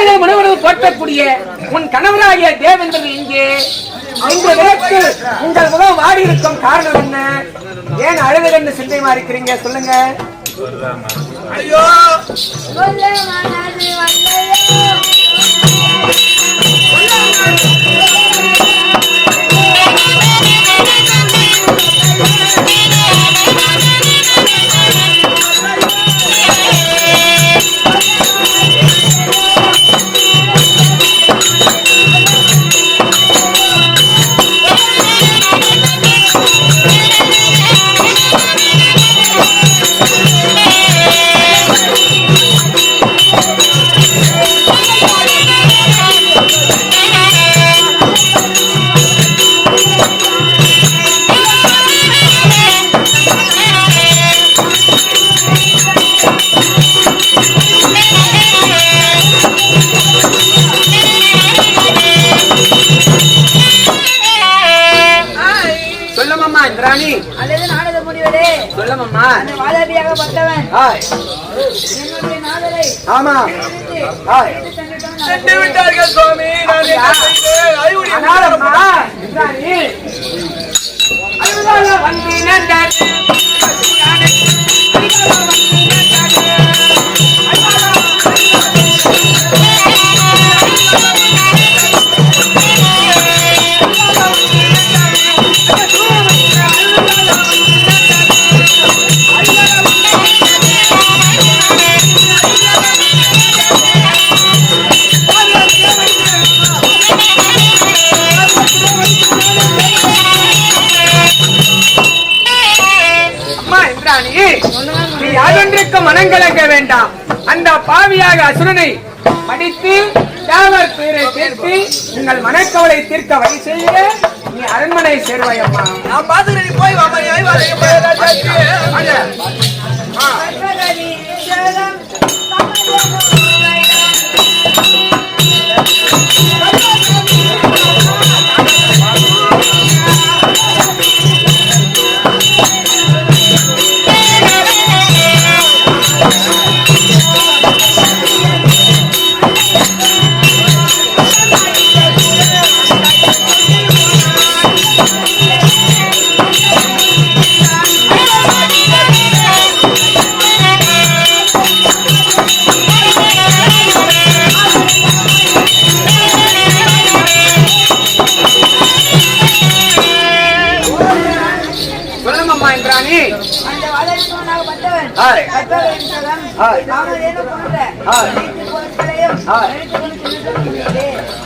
மாளிகை முழுவதும் போற்றக்கூடிய உன் கணவராகிய தேவேந்திரன் இங்கே இந்த விளக்கு உங்கள் முகம் வாடி இருக்கும் காரணம் என்ன? ஏன் அழுவதென்று சிந்தைமா இருக்கிறீங்க? சொல்லுங்க. ஐயோ ஆமா சென்று விட்டார்கள் சுவாமி. மனங்கலங்க வேண்டாம். அந்த பாவியாக அசுரனை படித்து தேவர் பேரை சேர்த்து உங்கள் மனக்கவலை தீர்க்க வழி செய்ய நீ அரண்மனை சேர்வாயம்மா. நான் பாத்துக்கிறேன். போய்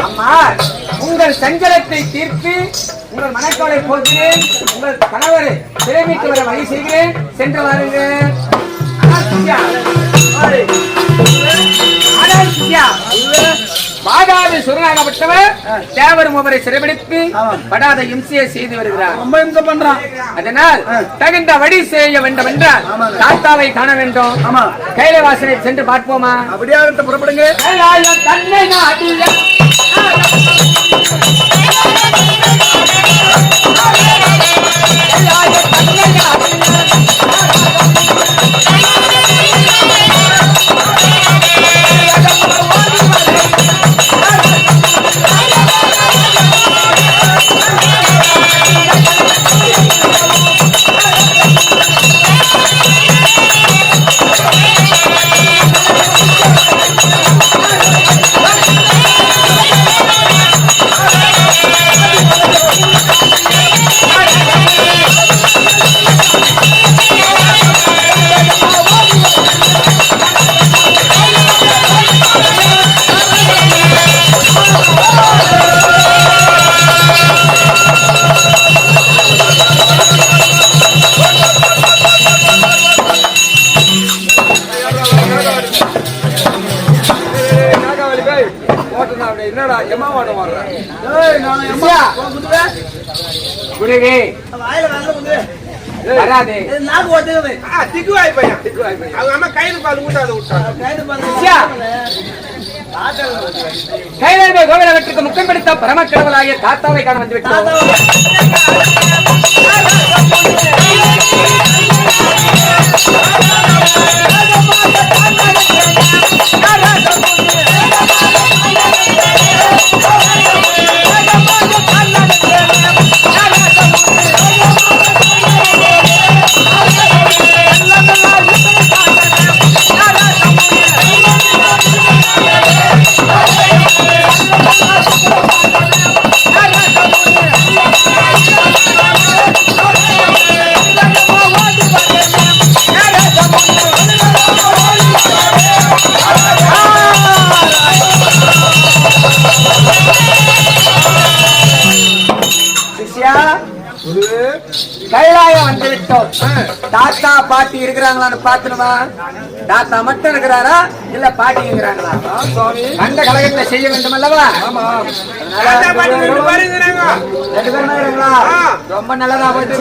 அம்மா, உங்கள் சஞ்சலத்தை தீர்த்து உங்கள் மனக்கவலை போகிறேன். உங்கள் கணவரை சிறைமைக்கு வர வழி செய்கிறேன். சென்று வாருங்கள். பாதாதி சுரனாகப்பட்டவர் தேவர் மூவரை சிறைபிடித்து படாத இம்சையை செய்து வருகிறார். ரொம்ப இம்சை பண்றான். அதனால் தகுந்த வழி செய்ய வேண்டும் என்றால் தாத்தாவை காண வேண்டும். கைலவாசனை சென்று பார்ப்போமா? அப்படியே புறப்படுங்க. தன்னை நாட்டிய என்னடா எம்மா வாட வர்ற? ஏய் நான் எம்மா குடுவே குடுவே வாயில வரல குடுவே வராதே நாக்கு ஓடுவே. திக்குவாய் பையன் திக்குவாய் பையன் அவங்க அம்மா கையில பால் ஊட்டாத விட்டாங்க. கையில பால் கையில கோவில வெற்றிக்கு முக்கம் பிடித்த பரமக்கடவுளாகிய தாத்தாவை காண வந்து விட்டோம். கைலாயம் வந்து விட்டோம். தாத்தா பாட்டி இருக்கிறாங்களான்னு பாத்துணுமா? தாத்தா மட்டும் இருக்கிறாரா இல்ல பாட்டி இருக்கிறாங்களா? அந்த கழகத்தை செய்ய வேண்டும் அல்லவா? ரெண்டு பேருமே இருக்கிறீங்களா? ரொம்ப நல்லதா போயிட்டு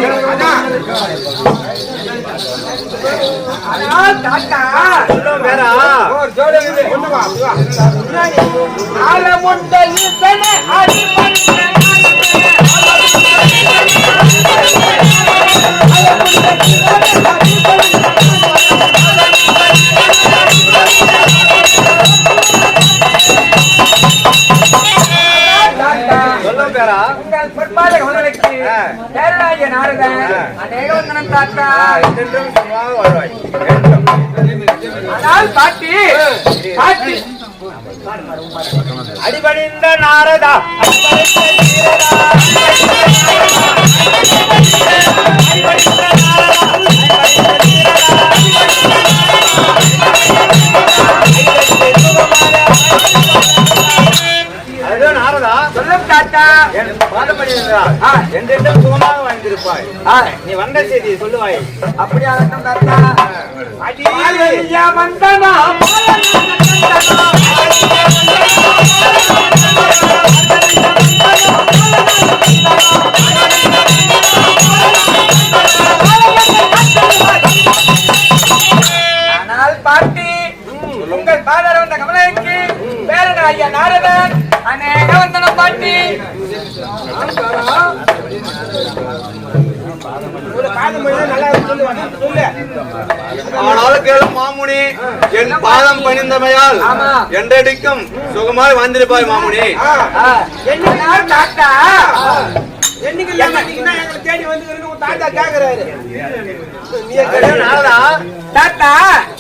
தாத்தா அடிபணிந்த நாரதா என்றென்றும் சுகமாக வாழ்ந்திருப்பாய். நீ வந்த செய்தியை சொல்லுவாய். அப்படியா தாத்தா? ஆனால் பாட்டி உங்கள் பாதர் வந்த கமலைக்கு பேரன் ஐயா நாரதன் அநேக வந்தன பாட்டி. ஆனால் கேளும் மாமுனி, என் பாதம் பணிந்தமையால் என்றடிக்கும் சுகமாய் வந்திருப்பாய் மாமுனி. தாத்தா தாத்தா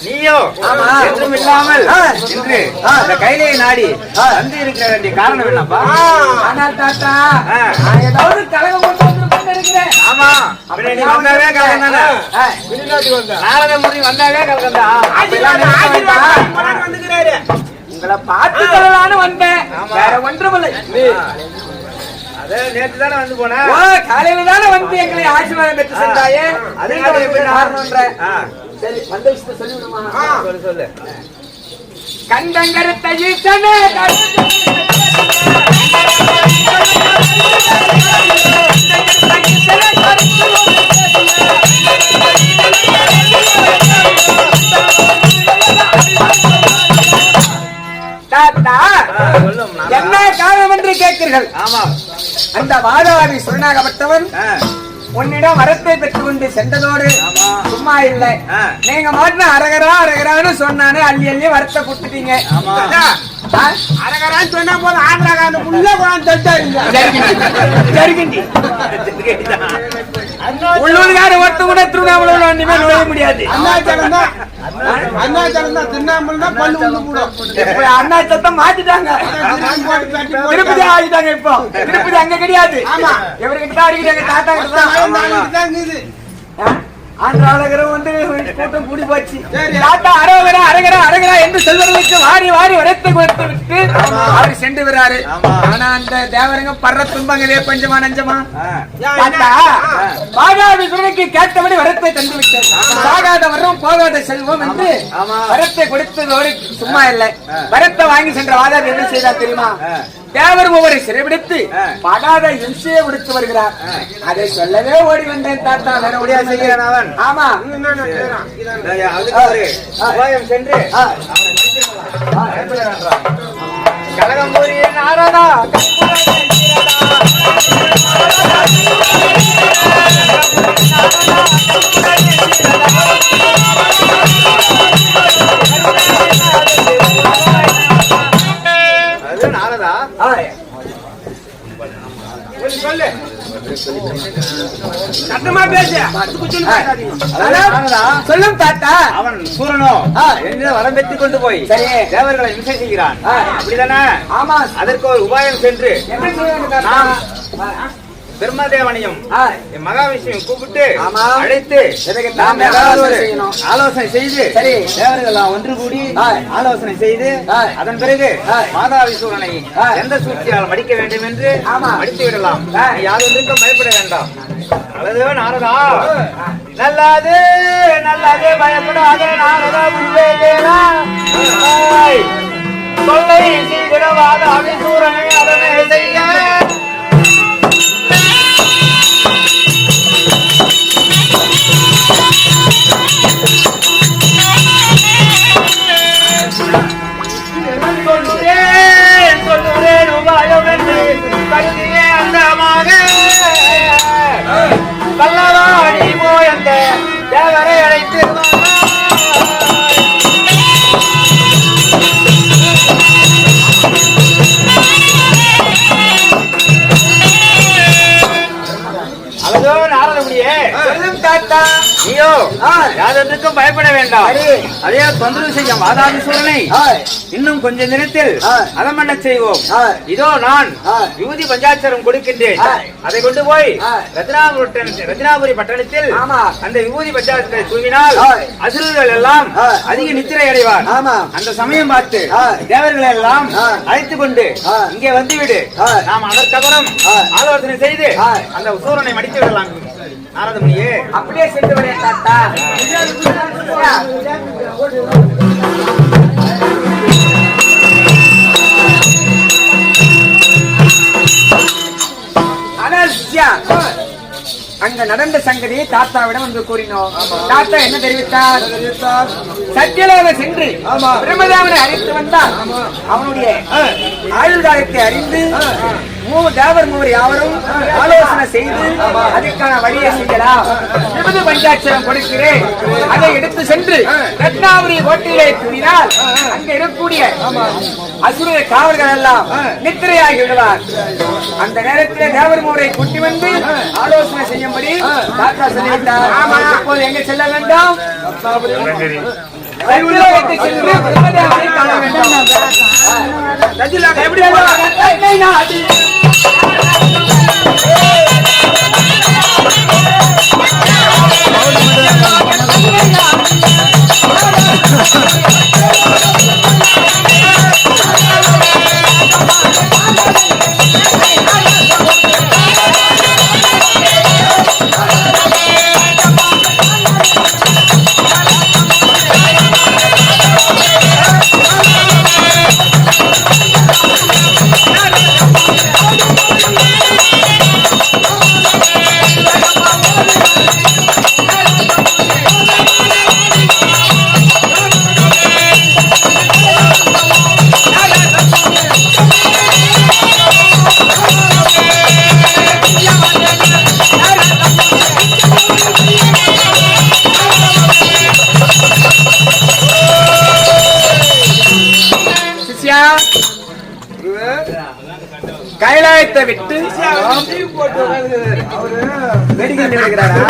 நீயோ என்றும் இல்லாமல் இன்று இந்த கைலையை நாடி வந்து இருக்கிற வேண்டிய காரணம் என்னப்பா? ஆனால் தாத்தா நான் ஏதாவது கலகம் கொண்டு இருக்கிறேன். ஆமா, நீ வந்தாவே கலகம் தானே. நாரத முடி வந்தாவே கலகம் தான். உங்களை பார்த்து சொல்லலான்னு வந்தேன், வேற ஒன்றுமில்லை. நேற்று தானே வந்து போன, காலையில தானே வந்து எங்களை ஆசீர்வாதம் பெற்று சென்றாயே. சரி, வந்த விஷயத்தை சொல்லிவிடுமா? சொல்லு. கண்டங்கருத்த ஈசனே தாத்தா என்ன காரணம் என்று கேட்கிறீர்கள்? ஆமா, அந்த வாதாபி சுரனாகப்பட்டவன் உன்னிடம் வரத்தை பெற்றுக் கொண்டு சென்றதோடு சும்மா இல்லை, நீங்க மாட்டின அரகரா அரகரான்னு சொன்னானே அள்ளி அள்ளி வரத்தை கொடுத்துட்டீங்க. அரகரான்னு சொன்னா போது ஆந்திராகாந்த உள்ள உள்ளூர்கார ஒருத்த கூட திருவண்ணாமலை ஒண்ணுமே நுழைய முடியாது. அருணாச்சலம் மாத்திட்டாங்க, திருப்பதி ஆகிட்டாங்க. இப்போ திருப்பதி அங்க கிடையாது, இவர்கிட்ட அடிக்கிறாங்க. தாத்தா ஆந்திராவில வந்து கூட்டம் கூடி போச்சு. தாத்தா அரகரா அரகரா அரகரா என்று செல்வர்களுக்கு வாரி வாரி வரத்தை கொடுத்து விட்டு அவர் சென்று வர்றாரு. ஆனா அந்த தேவரங்க படுற துன்பங்களே கொஞ்சமா நஞ்சமா? தாத்தா பாகாவி சுரனுக்கு கேட்டபடி வரத்தை தந்து விட்டார். சாகாத வரும் போகாத செல்வம் என்று வரத்தை கொடுத்ததோடு சும்மா இல்லை, வரத்தை வாங்கி சென்ற வாதாபி என்ன செய்தார் தெரியுமா? தேவர் ஒவ்வொரு சிறைபிடித்து படாத இம்சையை கொடுத்து வருகிறார். அதை சொல்லவே ஓடி வந்தேன் தாத்தா. வேற ஒடியா செய்கிறான் அவன். ஆமா, சென்று கலகம்பூரிய நாரதா சொல்லும் தாத்தா. அவன் சூரனோ வரம் பெற்றுக் கொண்டு போய் தேவர்களை இம்சை செய்கிறான், அப்படிதானே? ஆமா, அதற்கு ஒரு உபாயம் சென்று பிரம்மதேவனையும் மகாவிஷ்ணுவையும் கூப்பிட்டு ஆமா. அழைத்து நாம் ஆலோசனை செய்து தேவர்கள் ஒன்று கூடி ஆலோசனை செய்து அதன் பிறகு மாதாவிசூரனை எந்த சூழ்ச்சியால் மடிக்க வேண்டும் என்று மடித்து விடலாம். யாருக்கும் பயப்பட வேண்டாம். நல்லது நாரதா, நல்லது நல்லது, பயப்படாத நாரதா, உண்மையா கொள்ளை செய்திடவாத அவிசூரனை அதனை செய்ய சொல்லுறேன் உபாயம் என்று கல்வியே அந்தமாக கல்லவாடி போயந்த தேவரை அழைத்து அழகோ நாரதமுடியே நீயோ யாதொன்றுக்கும் பயப்பட வேண்டாம். அதே தொந்தரவு செய்ய மாதாவிசூரனை இன்னும் கொஞ்ச நேரத்தில் அதமண்ண செய்வோம். இதோ நான் யூதி பஞ்சாட்சரம் கொடுக்கின்றேன். அதை கொண்டு போய் ரத்னாபுரி பட்டணத்தில் அந்த யூதி பஞ்சாட்சரை தூவினால் அசுரர்கள் எல்லாம் அதிக நித்திரை அடைவார். அந்த சமயம் பார்த்து தேவர்களை எல்லாம் அழைத்துக் கொண்டு இங்கே வந்துவிடு. நாம் அதற்கப்புறம் ஆலோசனை செய்து அந்த சூரனை மடித்து விடலாம். நாரதமுனியே அப்படியே சென்று வரேன் தாத்தா. அங்க நடந்த சங்கதியை தாத்தாவிடம் வந்து கூறினோம். தாத்தா என்ன தெரிவித்தார்? சத்தியலோக சென்று பிரம்மதேவனை அழைத்து வந்தார். அவனுடைய ஆயுள் காலத்தை அறிந்து தேவர் மூவர் யாவரும் ஆலோசனை செய்து அதற்கான வழியை செய்யலாம். விபது பஞ்சாட்சரம் கொடுக்கிறேன். அதை எடுத்து சென்று ரத்னாபுரி கோட்டையிலே கூறினால் அங்க இருக்கக்கூடிய அசுர காவல்கள் எல்லாம் நித்திரையாகி விடுவார். அந்த நேரத்தில் தேவர் மூவரை கூட்டி வந்து ஆலோசனை செய்யும்படி தாத்தா சொல்லிவிட்டார். இப்போது எங்க செல்ல வேண்டாம்? சென்று பிரம்மதேவனை காண வேண்டும். கைலாயத்தை விட்டு மெடிக்கல் நிலைக்கிறாரா?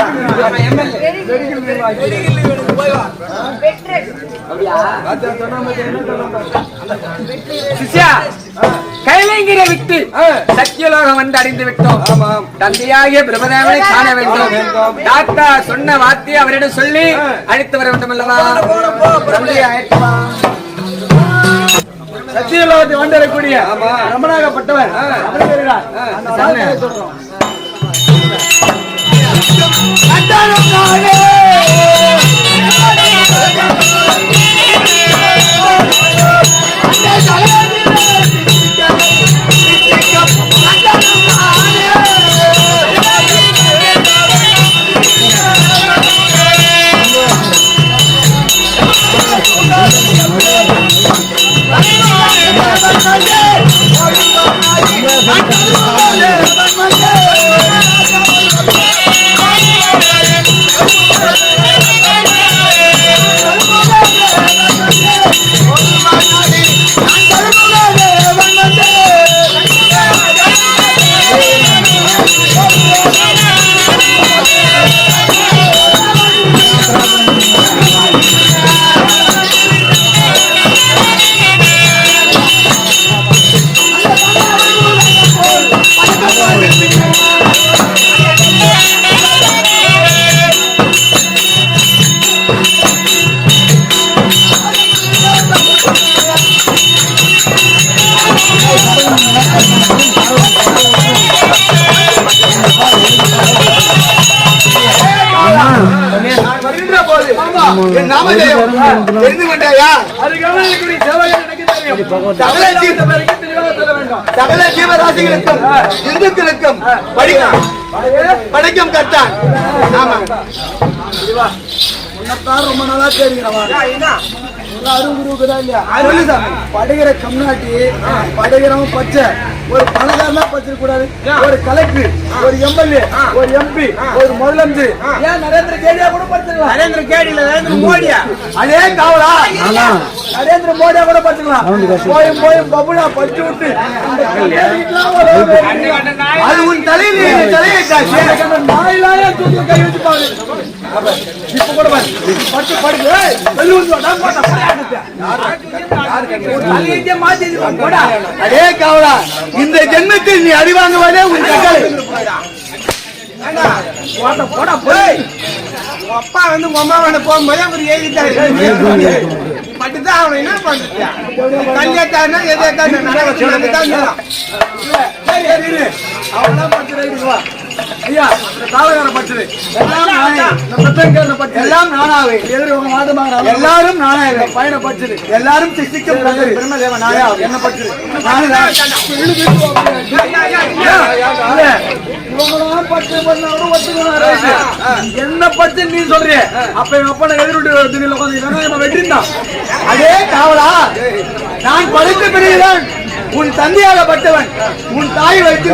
கைலைங்கிற விட்டு சத்தியலோகம் வந்து அடைந்து விட்டோம். தந்தையாகிய பிரம்மதேவனை காண வேண்டும். தாத்தா சொன்ன வார்த்தையை அவரிடம் சொல்லி அழைத்து வர வேண்டும் அல்லவா? சத்தியலோகத்தை வந்திருக்கக்கூடிய ரமணாகப்பட்டவர் Come on! நான் வருகின்ற போது என் நாமதேயம் தெரிந்து கொண்டாயா? சகல ஜீவராசிகளுக்கும் இந்துக்களுக்கும் படைக்கும் கட்டான். ஆமா ரொம்ப நாளா படைகிற கம்நாட்டி படைகிறவன் பச்சை ஒரு பணக்காரனா பச்சிருக்க கூடாது. ஒரு கலெக்டர், ஒரு எம்எல்ஏ, ஒரு எம்பி, ஒரு முதலமைச்சர், ஏன் நரேந்திர கேடியா கூட பச்சிருக்கலாம். நரேந்திர கேடி இல்ல, நரேந்திர மோடியா? அதே காவலா நரேந்திர மோடியா கூட பச்சிருக்கலாம். போயும் போயும் பபுலா பச்சு விட்டு அது உன் தலையில் தலையை நாயிலாயா தூக்கி கை வச்சு பாரு. இப்ப கூட பட்டு படுக்கு அதே காவலா இந்த ஜென்மத்தில் நீ அறிவாங்குவதே உன் கட்டளை. அப்பா வந்து அம்மாவோட போகும்போது அவர் எழுதிட்டாரு பட்டுதான் அவன் என்ன பண்றது கல்யாணத்தாருன்னா ஐயா காவலகார பட்டது எல்லாம் நானாவே எல்லாரும் நானாவே பயண பட்டது எல்லாரும் சிஷ்டிக்கும் பிரம்மதேவ நாயா என்ன பட்டது என்ன பட்டு நீ சொல்றிய அப்ப எங்க அப்பா எதிர்விட்டு வெட்டிருந்தான். அதே காவலா நான் படித்த பிறகுதான் உன் தந்தையாகப்பட்டவன் உன் தாய் வைத்து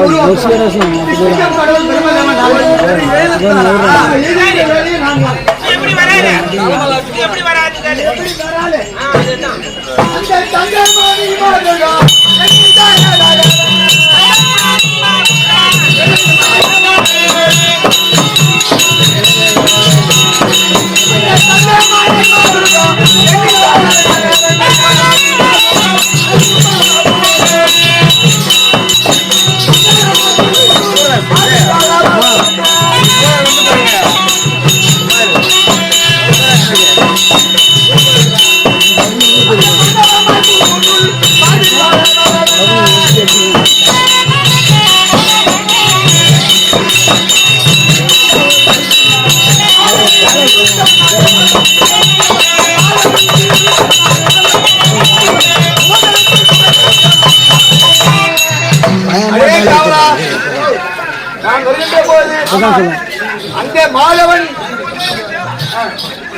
அந்த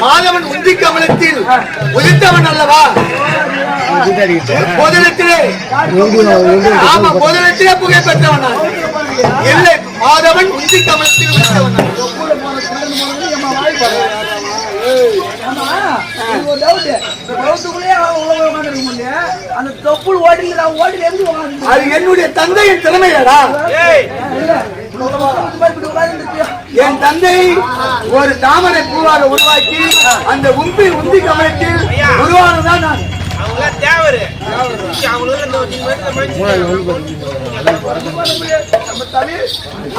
மாதவன் உந்தி கமலத்தில் உதித்தவன் அல்லவா? பொதுலத்திலே புகை பெற்றவன் இல்லை. மாதவன் உந்தி கமலத்தில் உதித்தவன். அது என்னுடைய தந்தையின் திறமையடா. என் தந்தை ஒரு தாமரை பூவாக உருவாக்கி அந்த உந்தி கமலத்தில் உருவானதான் நான்.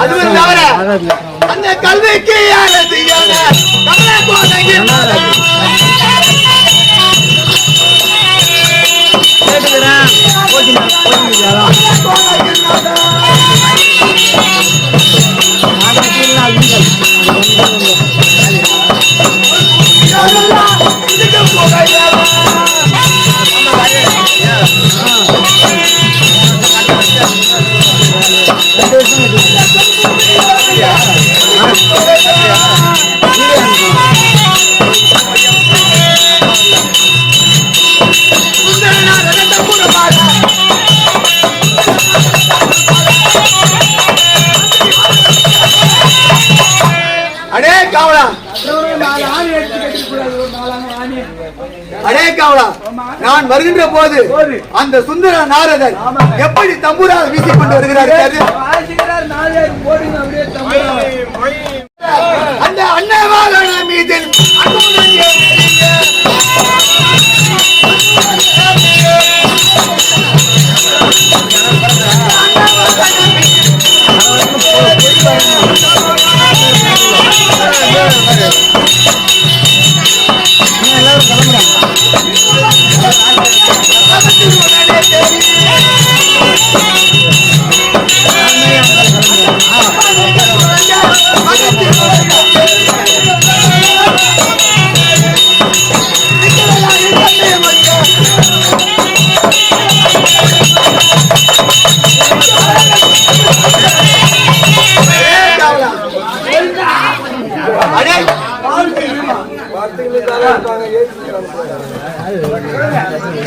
அதுவும் தவிர அந்த கல்விக்கு அடே காவலா, நான் வருகின்ற போது அந்த சுந்தர நாரதர் எப்படி தம்புராக வீசிக் கொண்டு வருகிறார். அந்த அண்ணவாள மீது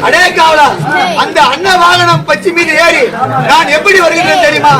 அடே காவலா, அந்த அன்ன வாகனம் பச்சி மீது ஏறி நான் எப்படி வருகிறேன் தெரியுமா?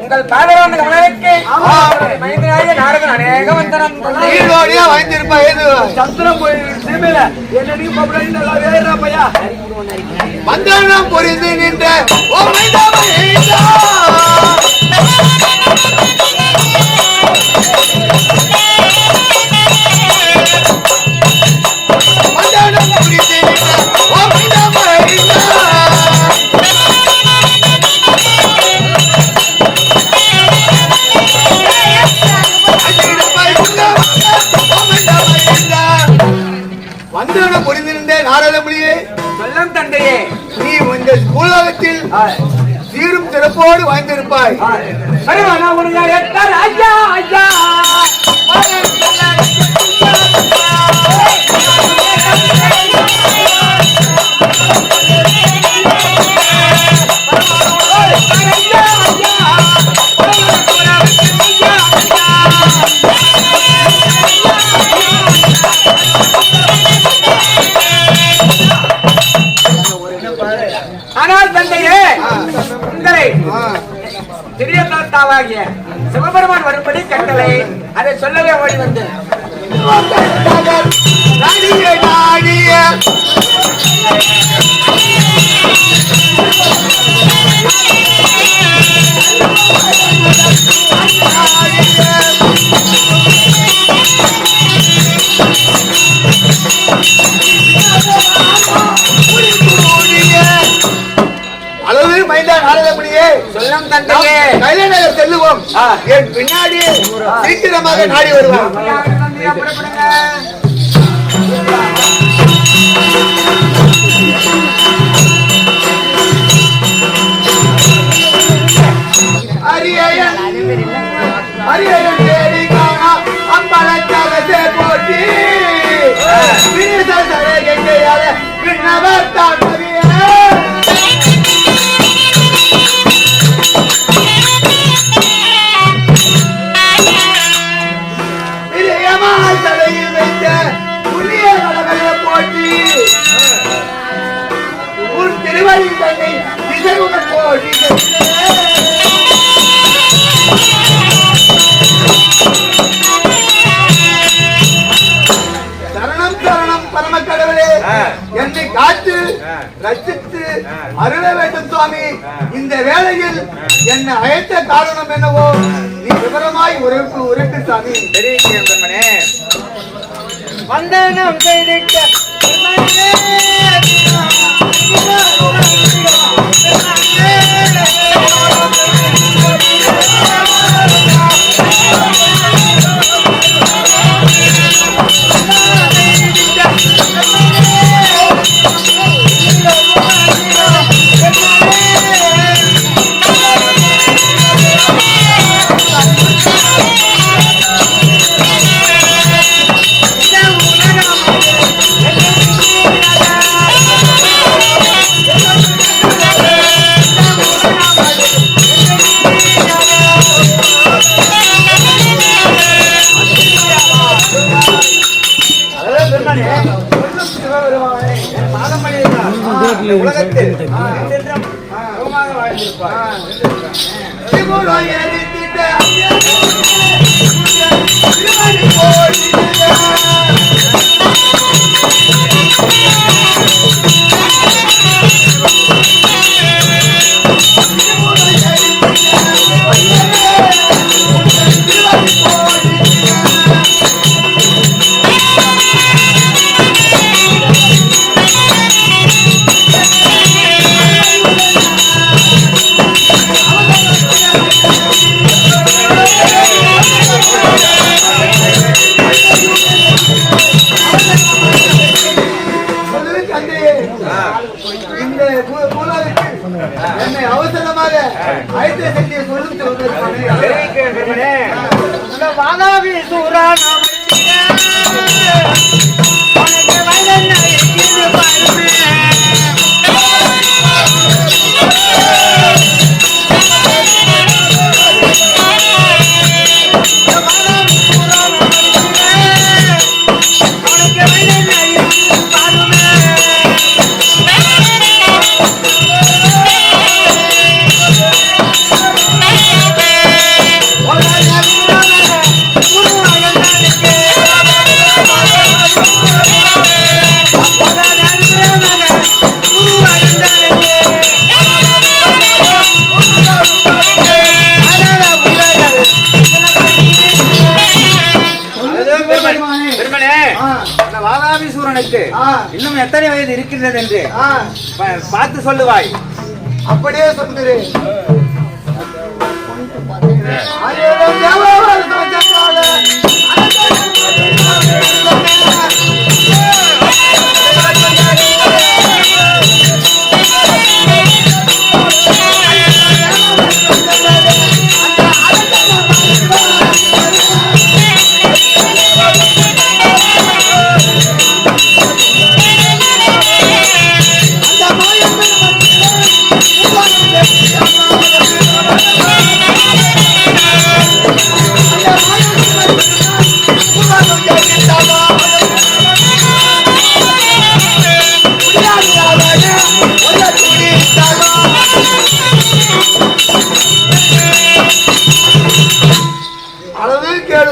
உங்கள் பாதரான கவனருக்கு மைந்தனாகிய நாரதன் அநேக வந்தனம் வந்தனம் புரிந்து நின்ற வந்தனம் புரிந்து நின்ற நாரதமுனியே, சொல்லம் தந்தையே, நீ இந்த பூலோகத்தில் சீரும் சிறப்போடு வாழ்ந்திருப்பாய். ஆனால் தந்தையே, உங்களை சிறிய தாத்தாவாகிய சிவபெருமான் வரும்படி கட்டளை, அதை சொல்லவே ஓடி வந்து அளவு மைந்தா நாரதமுனியே, சொல்லம் தந்தையே, கைலை நகர் செல்லுவோம். என் பின்னாடி சீக்கிரமாக நாடி வருவோம். சரணம் சரணம் பரம கடவுளே, என்னை காத்து ரசித்து அருள வேண்டும் சுவாமி. இந்த வேளையில் என்னை அழைத்த காரணம் என்னவோ நீ விவரமாய் உரைப்பு சாமி. பெரிய வந்தனம் செய்திட்ட உலகத்தில் வாழ்ந்திருப்பார். பூலோகத்தில் என்னை அவசரமாக அழைத்து சென்று சொல்லும் வாதாபி சூரா வாதாபிசூரனுக்கு இன்னும் எத்தனை வயது இருக்கின்றது என்று பார்த்து சொல்லுவாய். அப்படியே சொல்கிறேன்.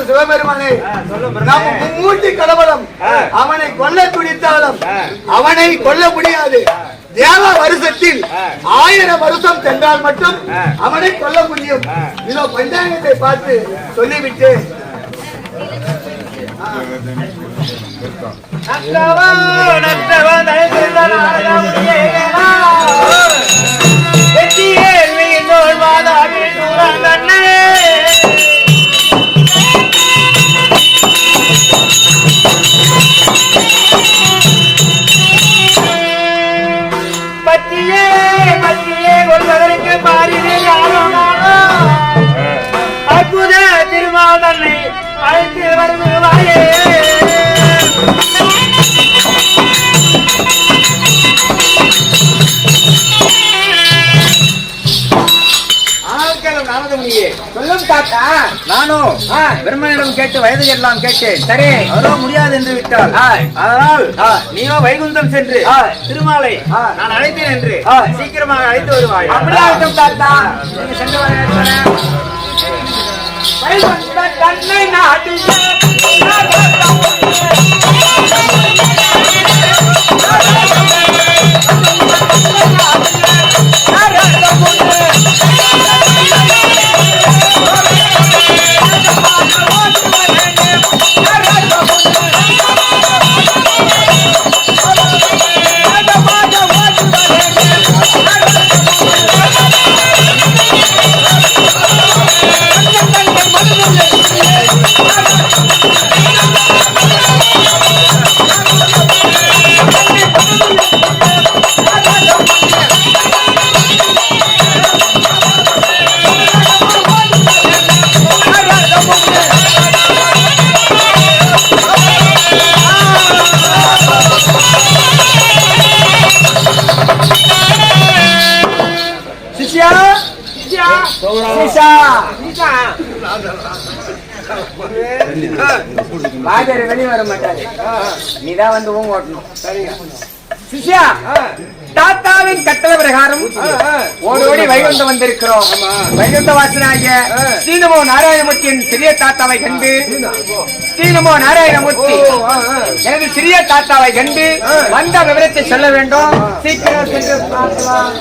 சிவபெருமானே, நாம் மும்மூர்த்தி கடவுளும் அவனை கொல்ல துடித்தாலும் அவனை கொல்ல முடியாது. தேவ வருஷத்தில் 1000 வருஷம் சென்றால் மட்டும் அவனை கொல்ல முடியும். இதோ பஞ்சாங்கத்தை பார்த்து சொல்லிவிட்டு கொள்வதற்கு பாரிலே அற்புத திருமாவளவனை அழைத்து வருவாயே. சொல்லும் தாத்தா. நானும் பிரம்மனிடம் கேட்டு வயது எல்லாம் கேட்டேன். சரி, அதோ முடியாது என்று விட்டால் அதனால் நீயோ வைகுந்தம் சென்று திருமாலை நான் அழைத்தேன் என்று சீக்கிரமாக அழைத்து வருவாய். அப்படியே இருக்கும் தாத்தா. நீங்க சென்று தன்னை நாட்டிய வாஜர் வெளியே வர மாட்டாரு. நீதான் வந்து ஊங்க ஓட்டணும். சிஷ்யா, தாத்தாவின் கட்டளை பிரகாரம் ஓடோடி வைகுண்டம் வந்திருக்கிறோம். வைகுண்ட வாசனாகிய ஸ்ரீநமோ நாராயணமூர்த்தியின் சிறிய தாத்தாவை கண்டு ஸ்ரீநமோ நாராயணமூர்த்தி எனது சிறிய தாத்தாவை கண்டு வந்த விவரத்தை சொல்ல வேண்டும். சீக்கிரம் சென்று பார்க்கலாம்.